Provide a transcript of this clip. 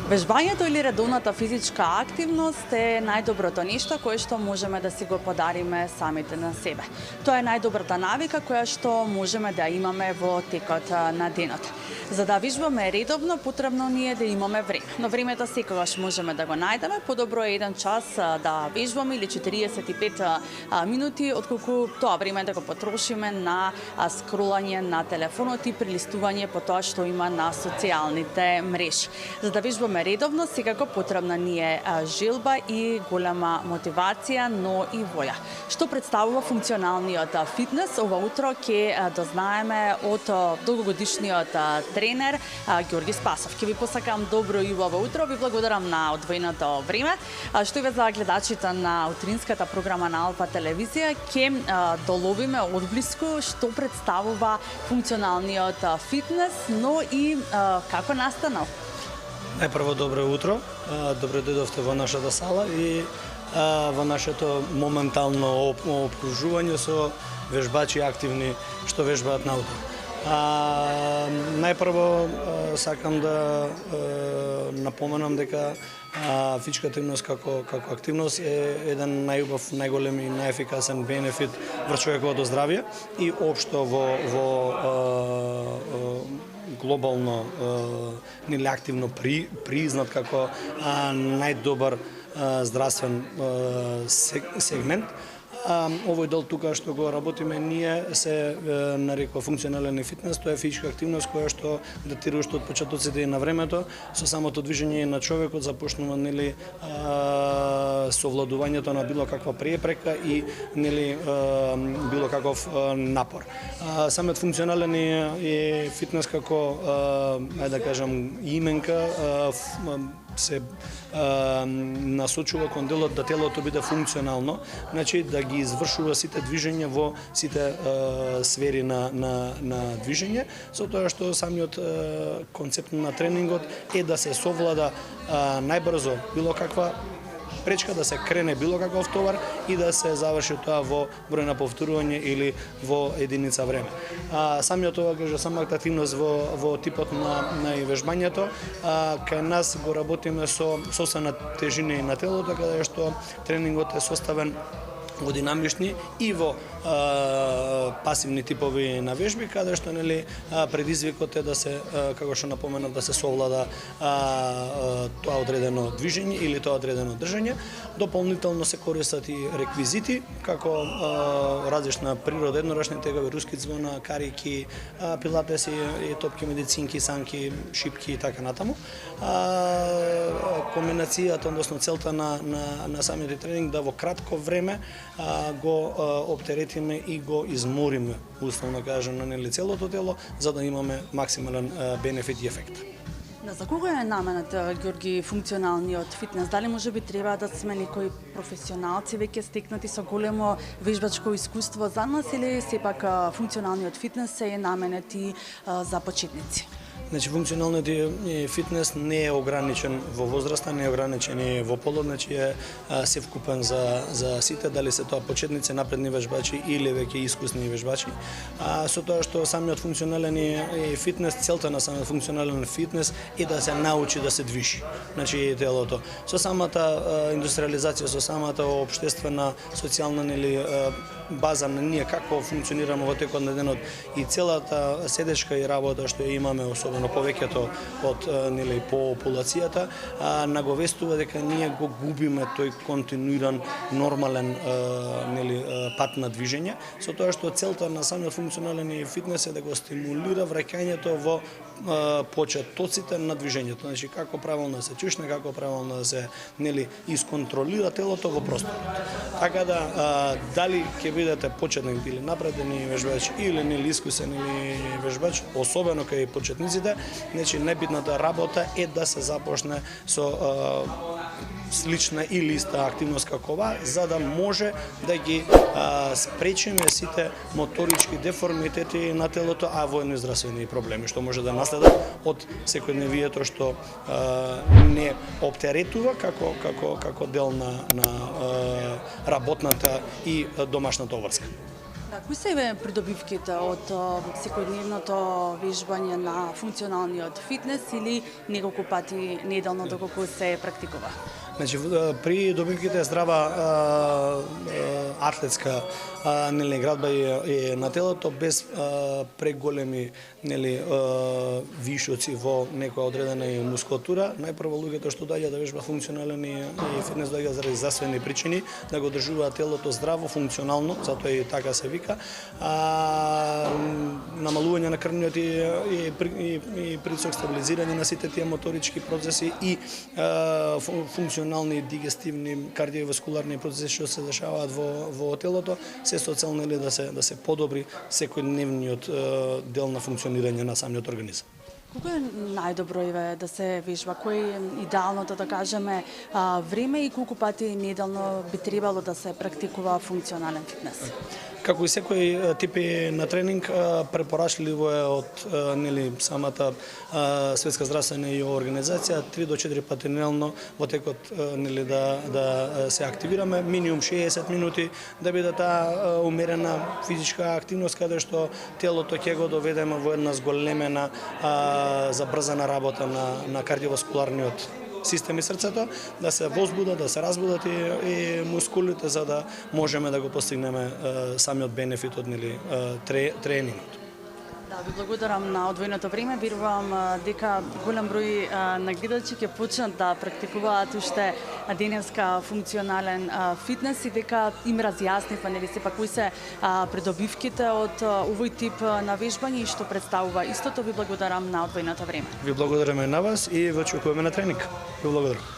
Вежбањето или редовната физичка активност е најдоброто нешто кое што можеме да си го подариме самите на себе. Тоа е најдобрата навика која што можеме да имаме во текот на денот. За да вежбаме редовно, потребно ни е да имаме време. Но времето секогаш можеме да го најдеме, подобро е 1 час да вежбаме или 45 минути, отколку тоа време да го потрошиме на скролање на телефонот и прилистување по тоа што има на социјалните мрежи. За да вежбаме редовно, секако потребна ни е желба и голема мотивација, но и волја. Што представува функционалниот фитнес? Ова утро ќе дознаеме од долгогодишниот тренер Ѓорги Спасов. Ќе ви посакам добро и убаво утро. Ви благодарам на одвоеното време. Што и за гледачите на утринската програма на Алфа телевизија, ќе доловиме одблиску што представува функционалниот фитнес, но и како настанал. Најпрво добро утро, добро дојдовте во нашата сала и во нашето моментално опружување со вежбачи активни што вежбаат наутро. Најпрво сакам да напоменам дека физичка активност како активност е еден најубав, најголем и најефикасен бенефит врз човековото здравје и општо во глобално нели активно признат како најдобар здравствен сегмент. Овој дел тука што го работиме ние се нарекува функционален фитнес, тоа е физичка активност која што датира уште од почетоците и на времето, со самото движење на човекот започнува нели совладувањето на било каква препрека и нели било каков напор. Самиот функционален и фитнес како ајде да кажам именка се насочува кон делот да телото биде функционално, значи да ги извршува сите движења во сите сфери на движење, со тоа што самиот концепт на тренингот е да се совлада најбрзо било каква пречка, да се крене било каков товар и да се заврши тоа во број на повторување или во единица време. Самиот ова кажа самата активност во типот на вежбањето, кај нас го работиме со собствена тежина и на телото, каде што тренингот е составен во динамични и во пасивни типови на вежби, каде што нели предизвикот е да се, како што напоменав, да се совлада тоа одредено движење или тоа одредено држање. Дополнително се користат и реквизити, како различна природа, еднорачни тегови, руски звона, карики, пилатеси и топки медицинки, санки, шипки и така натаму. Комбинацијата, односно целта на самиот тренинг да во кратко време го оптеретиме и го измориме, условно кажано, нели целото тело, за да имаме максимален бенефит и ефект. За кого е наменет, Ѓорги, функционалниот фитнес? Дали може би треба да сме некои професионалци веќе стекнати со големо вежбачко искуство за нас или сепак функционалниот фитнес е наменет и за почетници? Значи, функционалниот фитнес не е ограничен во возраста, не е ограничен и во полот, значи е севкупен за сите, дали се тоа почетници, напредни вежбачи или веќе искусни вежбачи. Со тоа што самиот функционален фитнес, целта на самиот функционален фитнес е да се научи да се движи, значи телото. Со самата индустриализација, со самата општествена, социјална или база на ние како функционираме во текот на денот и целата седечка и работа што ја имаме, особено повеќето од нели популацијата, наговестува дека ние го губиме тој континуиран нормален нели пат на движење, со тоа што целта на самиот функционален фитнес е да го стимулира враќањето во почетоците на движењето, значи како правилно да се чушне, како правилно да се нели исконтролира телото во просторот. Така да дали ќе бидете почетник или напреден вежбач или нели искусен или вежбач, особено кај почетниците, значи најбитната работа е да се започне со слична или иста активност како ова, за да може да ги спречиме сите моторички деформитети на телото, а воени здравствени проблеми што може да наследат од секојдневието што не оптеретува како дел на работната и домашната обврска. Кои се придобивките од секојдневното вежбање на функционалниот фитнес или неколку пати неделно доколку се практикува? Значи, при добивките здрава атлетска градба е на телото без преголеми вишоци во некоја одредена мускулатура. Најпрво луѓето што доаѓаат да вежба функционален и фитнес доаѓаат заради здравствени причини, да го одржуваат телото здраво, функционално, затоа и така се вика. Намалување на крвниот и притисок, стабилизирање на сите тие моторички процеси и функционални, дигестивни, кардиоваскуларни процеси што се дешаваат во телото, се со цел да се подобри секојдневниот дел на функционирање на самиот организам. Колку е најдобро да се вежба? Кој е идеалното, да кажеме, време и колку пати неделно би требало да се практикува функционален фитнес? Како и секој типи на тренинг, препорачливо е од самата Светска здравствена организација 3 до 4 пати неделно во текот да се активираме, минимум 60 минути, да биде таа умерена физичка активност каде што телото ќе го доведеме во една зголемена забрзана работа на кардиоваскуларниот систем и срцето, да се возбудат, да се разбудат и мускулите за да можеме да го постигнеме самиот бенефит од тренингот. Да, ви благодарам на одвоеното време. Верувам дека голем број на гледачи ќе почнат да практикуваат уште денеска функционален фитнес и дека им разјаснива сепак кои се придобивките од овој тип на вежбање и што представува истото. Ви благодарам на одвоеното време. Ви благодараме на вас и ве очекуваме на тренинг. Ви благодарам.